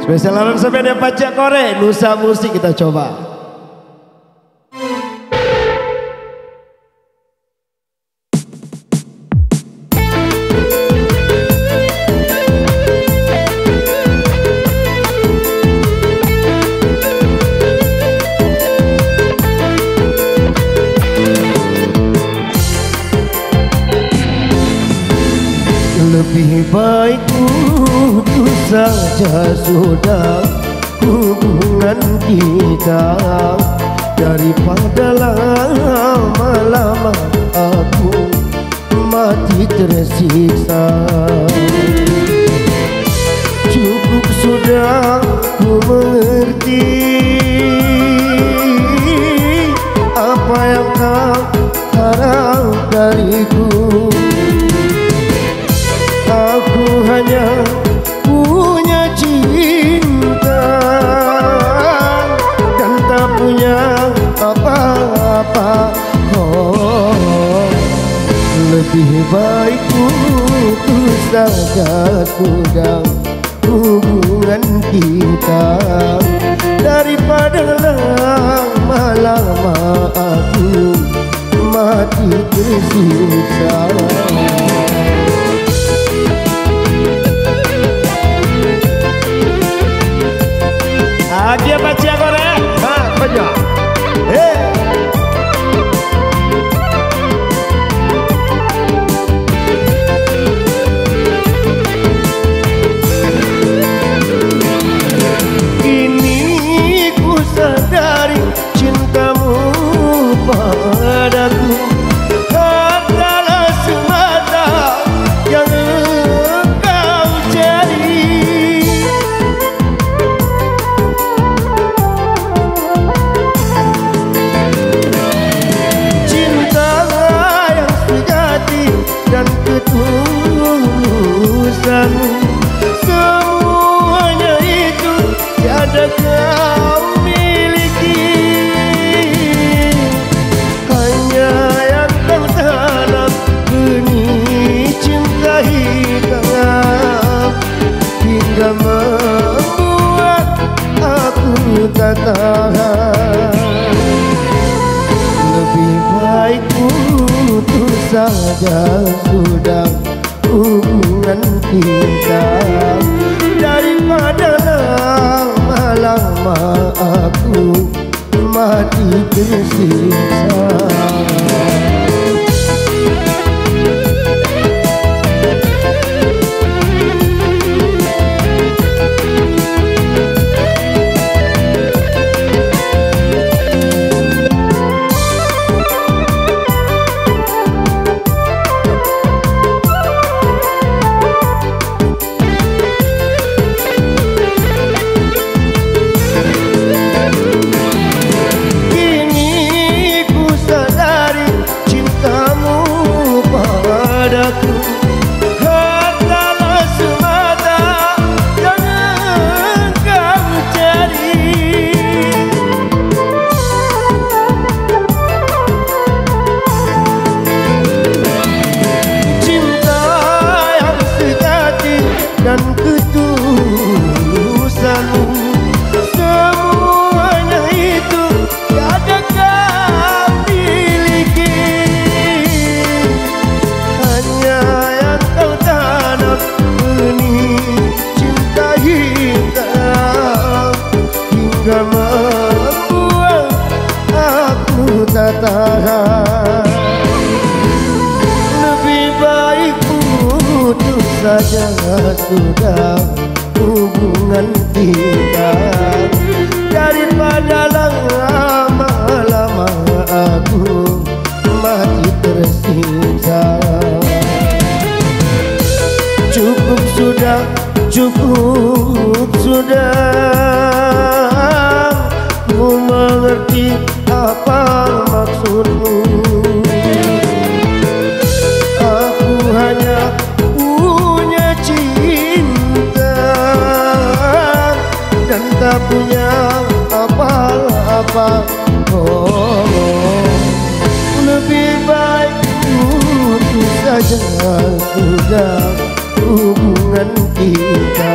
Spesial aransemen yang Pajak Korek, Nusa Musik kita coba. Lebih baik putus saja sudah hubungan kita, daripada lama-lama aku mati tersiksa. Cukup sudah ku mengerti apa yang kau harap dariku. Aku hanya punya cinta dan tak punya apa-apa. Oh, lebih baik putus saja sudah hubungan kita, daripada lama-lama aku mati tersiksa. Dia Pajak Korek, banyak. Kini ku sadari cintamu padaku adalah semata yang engkau cari. Dan ketulusan, semuanya itu tiada kau miliki. Hanya yang kau tanam benih cinta hitam, hingga membuat aku tak tahan. Lebih baik putus saja sudah hubungan kita, daripada lama-lama aku mati tersiksa. Adalah semata yang engkau cari. Cinta yang sejati dan ketulusan, semuanya itu tiada kau miliki. Hanya cinta hitam, hingga membuat aku tak tahan. Lebih baik putus saja sudah hubungan kita, daripada lama-lama aku mati tersiksa. Cukup sudah ku mengerti apa maksudmu. Aku hanya punya cinta dan tak punya apa-apa. Oh, lebih baik putus saja sudah hubungan kita,